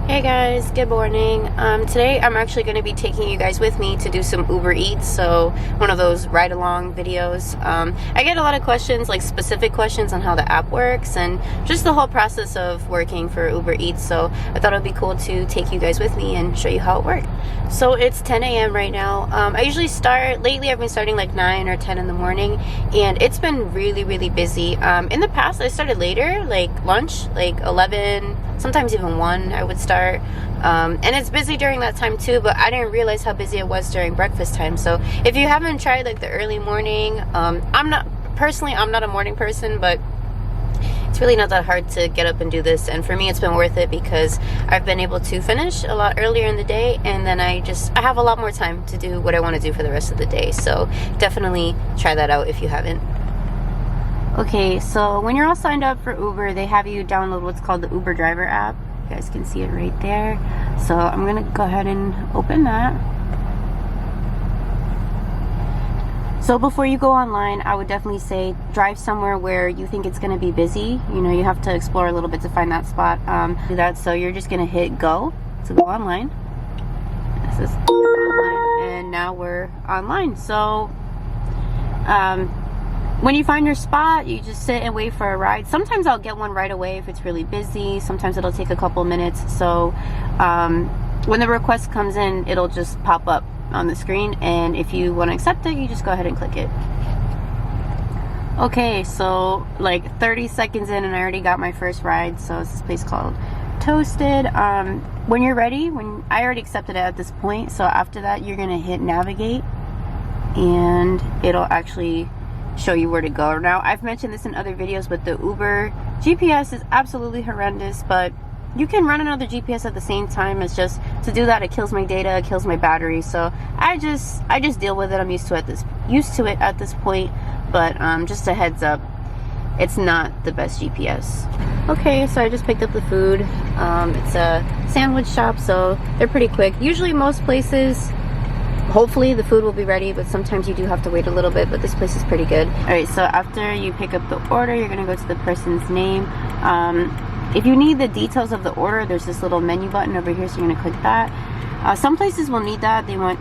Hey guys, good morning. Today I'm actually going to be taking you guys with me to do some Uber Eats, so one of those ride-along videos. I get a lot of questions, like specific questions on how the app works and just the whole process of working for Uber Eats, so I thought it would be cool to take you guys with me and show you how it works. So it's 10 a.m. right now. I usually lately I've been starting like 9 or 10 in the morning, and it's been really busy. In the past I started later, like lunch, like 11, sometimes even 1 I would start. And it's busy during that time too, but I didn't realize how busy it was during breakfast time. So if you haven't tried like the early morning, I'm not a morning person, but it's really not that hard to get up and do this, and for me it's been worth it because I've been able to finish a lot earlier in the day, and then I have a lot more time to do what I want to do for the rest of the day. So definitely try that out if you haven't. Okay, so when you're all signed up for Uber, they have you download what's called the Uber driver app. You guys can see it right there. So I'm gonna go ahead and open that. So before you go online, I would definitely say drive somewhere where you think it's gonna be busy. You know, you have to explore a little bit to find that spot. Do that. So you're just gonna hit go to go online. This is online, and now we're online. So when you find your spot, you just sit and wait for a ride. Sometimes I'll get one right away if it's really busy. Sometimes it'll take a couple minutes. So when the request comes in, it'll just pop up on the screen, and if you want to accept it, you just go ahead and click it. Okay, so like 30 seconds in and I already got my first ride. So it's this place called Toasted. When you're ready, I already accepted it at this point, so after that you're gonna hit navigate and it'll actually show you where to go. Now, I've mentioned this in other videos, but the Uber GPS is absolutely horrendous, but you can run another GPS at the same time. It's just, to do that, it kills my data, it kills my battery, so I just deal with it. I'm used to it at this point, but just a heads up, it's not the best GPS. Okay, so I just picked up the food. It's a sandwich shop, so they're pretty quick. Usually most places, hopefully the food will be ready, but sometimes you do have to wait a little bit, but this place is pretty good. All right, so after you pick up the order, you're gonna go to the person's name. If you need the details of the order, there's this little menu button over here, so you're gonna click that. Some places will need that. They want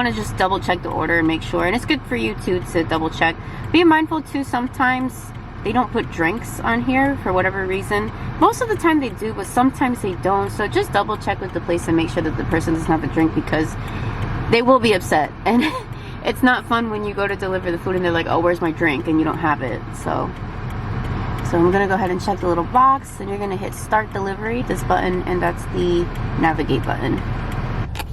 to just double check the order and make sure, and it's good for you too to double check. Be mindful too, sometimes they don't put drinks on here for whatever reason. Most of the time they do, but sometimes they don't, so just double check with the place and make sure that the person doesn't have a drink, because they will be upset, and it's not fun when you go to deliver the food and they're like, oh, where's my drink, and you don't have it. So I'm gonna go ahead and check the little box, and you're gonna hit start delivery, this button, and that's the navigate button.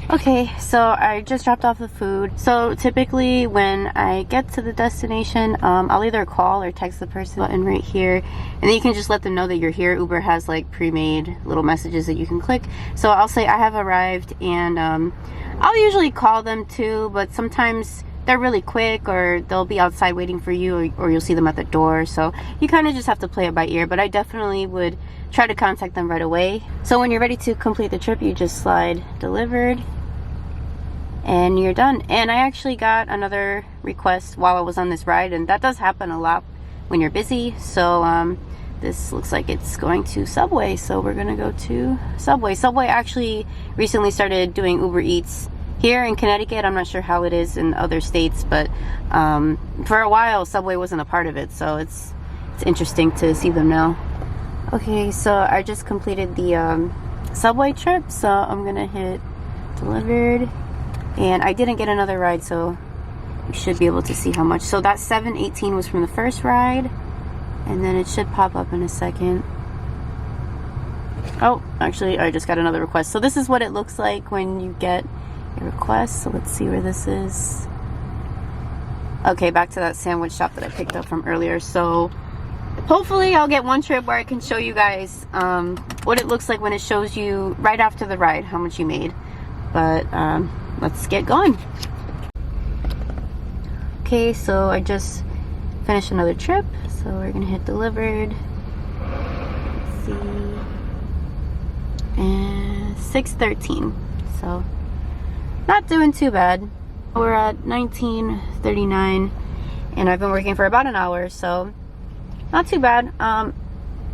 Okay, so I just dropped off the food. So typically when I get to the destination, I'll either call or text the person button right here, and then you can just let them know that you're here. Uber has like pre-made little messages that you can click. So I'll say I have arrived, and I'll usually call them too, but sometimes they're really quick, or they'll be outside waiting for you, or you'll see them at the door. So you kind of just have to play it by ear, but I definitely would try to contact them right away. So when you're ready to complete the trip, you just slide delivered and you're done. And I actually got another request while I was on this ride, and that does happen a lot when you're busy. So this looks like it's going to Subway, so we're gonna go to Subway. Subway actually recently started doing Uber Eats here in Connecticut. I'm not sure how it is in other states, but for a while Subway wasn't a part of it, so it's interesting to see them now. Okay, so I just completed the Subway trip, so I'm gonna hit delivered, and I didn't get another ride, so you should be able to see how much. So that $7.18 was from the first ride, and then it should pop up in a second. Oh, actually I just got another request. So this is what it looks like when you get a request. So let's see where this is. Okay, back to that sandwich shop that I picked up from earlier. So hopefully I'll get one trip where I can show you guys what it looks like when it shows you right after the ride how much you made. But let's get going. Okay, so I just finished another trip, so we're gonna hit delivered. Let's see, and 6:13, so not doing too bad. We're at 19:39, and I've been working for about an hour, so not too bad.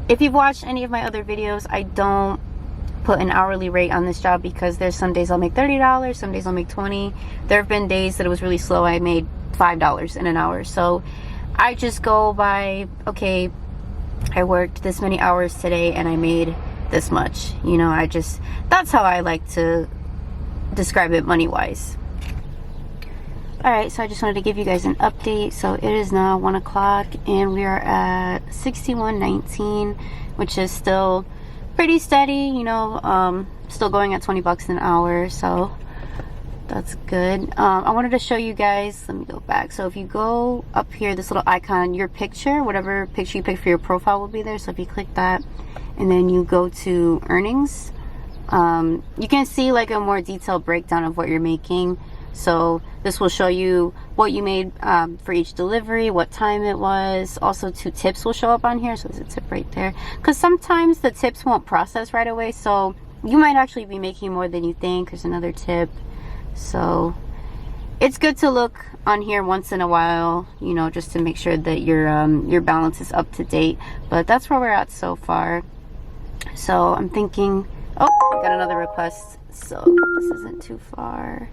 If you've watched any of my other videos, I don't put an hourly rate on this job because there's some days I'll make $30, some days I'll make $20. There have been days that it was really slow. I made $5 in an hour. So I just go by, okay, I worked this many hours today and I made this much. You know, that's how I like to describe it money-wise. Alright, so I just wanted to give you guys an update. So it is now 1 o'clock and we are at 61.19, which is still pretty steady, you know, still going at 20 bucks an hour, so that's good. I wanted to show you guys, let me go back. So if you go up here, this little icon, your picture, whatever picture you pick for your profile will be there. So if you click that and then you go to earnings, you can see like a more detailed breakdown of what you're making. So this will show you what you made for each delivery, what time it was. Also 2 tips will show up on here. So there's a tip right there. Because sometimes the tips won't process right away. So you might actually be making more than you think. There's another tip. So it's good to look on here once in a while, you know, just to make sure that your balance is up to date. But that's where we're at so far. So I'm thinking, oh, I got another request. So this isn't too far.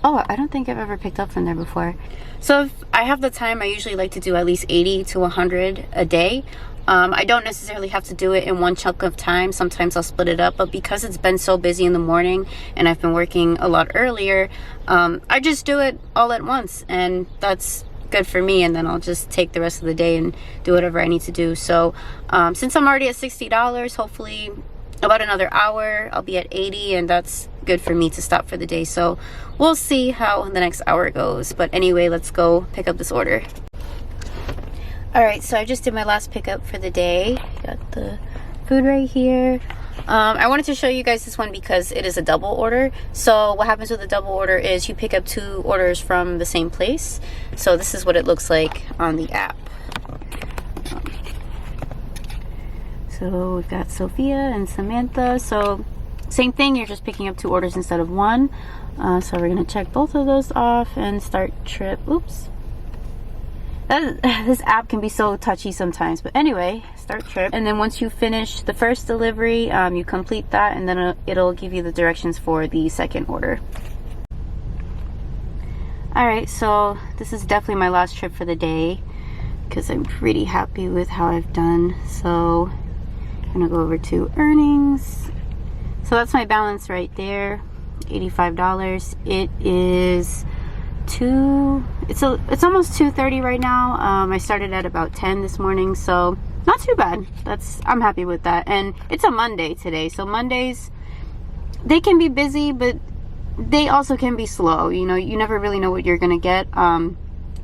Oh, I don't think I've ever picked up from there before. So if I have the time, I usually like to do at least 80 to 100 a day. I don't necessarily have to do it in one chunk of time. Sometimes I'll split it up, but because it's been so busy in the morning and I've been working a lot earlier, I just do it all at once, and that's good for me. And then I'll just take the rest of the day and do whatever I need to do. So since I'm already at $60, hopefully about another hour I'll be at 80, and that's good for me to stop for the day. So we'll see how the next hour goes. But anyway, let's go pick up this order. Alright, so I just did my last pickup for the day. Got the food right here. I wanted to show you guys this one because it is a double order. So what happens with a double order is you pick up 2 orders from the same place. So this is what it looks like on the app. So we've got Sophia and Samantha. So same thing, you're just picking up 2 orders instead of 1. So we're gonna check both of those off and start trip. Oops. This app can be so touchy sometimes, but anyway, start trip. And then once you finish the first delivery, you complete that, and then it'll give you the directions for the second order. Alright, so this is definitely my last trip for the day because I'm pretty happy with how I've done. So I'm gonna go over to earnings. So that's my balance right there, $85. It is it's almost 2:30 right now. I started at about 10 this morning, so not too bad. I'm happy with that. And it's a Monday today, so Mondays, they can be busy, but they also can be slow. You know, you never really know what you're gonna get.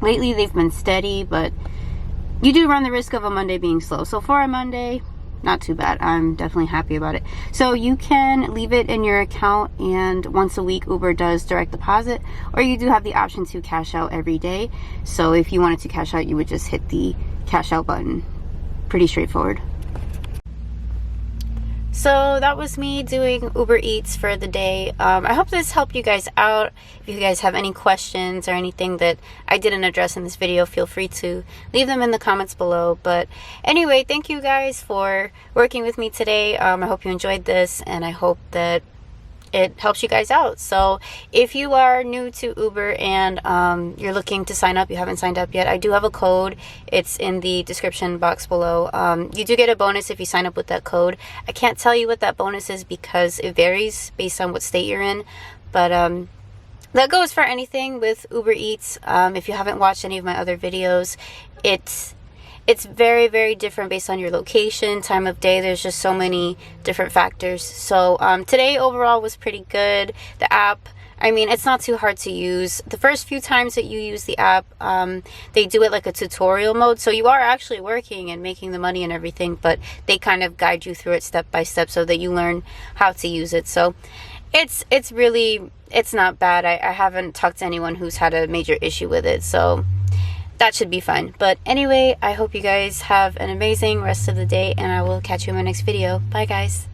Lately they've been steady, but you do run the risk of a Monday being slow. So for a Monday, not too bad. I'm definitely happy about it. So you can leave it in your account, and once a week Uber does direct deposit, or you do have the option to cash out every day. So if you wanted to cash out, you would just hit the cash out button. Pretty straightforward. So that was me doing Uber Eats for the day. I hope this helped you guys out. If you guys have any questions or anything that I didn't address in this video, feel free to leave them in the comments below. But anyway, thank you guys for working with me today. I hope you enjoyed this, and I hope that it helps you guys out. So if you are new to Uber and you're looking to sign up, you haven't signed up yet, I do have a code. It's in the description box below. You do get a bonus if you sign up with that code. I can't tell you what that bonus is because it varies based on what state you're in, but that goes for anything with Uber Eats. If you haven't watched any of my other videos, it's very, very different based on your location, time of day. There's just so many different factors. So today overall was pretty good. The app, I mean, it's not too hard to use. The first few times that you use the app, they do it like a tutorial mode. So you are actually working and making the money and everything, but they kind of guide you through it step by step so that you learn how to use it. So it's not bad. I haven't talked to anyone who's had a major issue with it. So that should be fun. But anyway, I hope you guys have an amazing rest of the day, and I will catch you in my next video. Bye guys.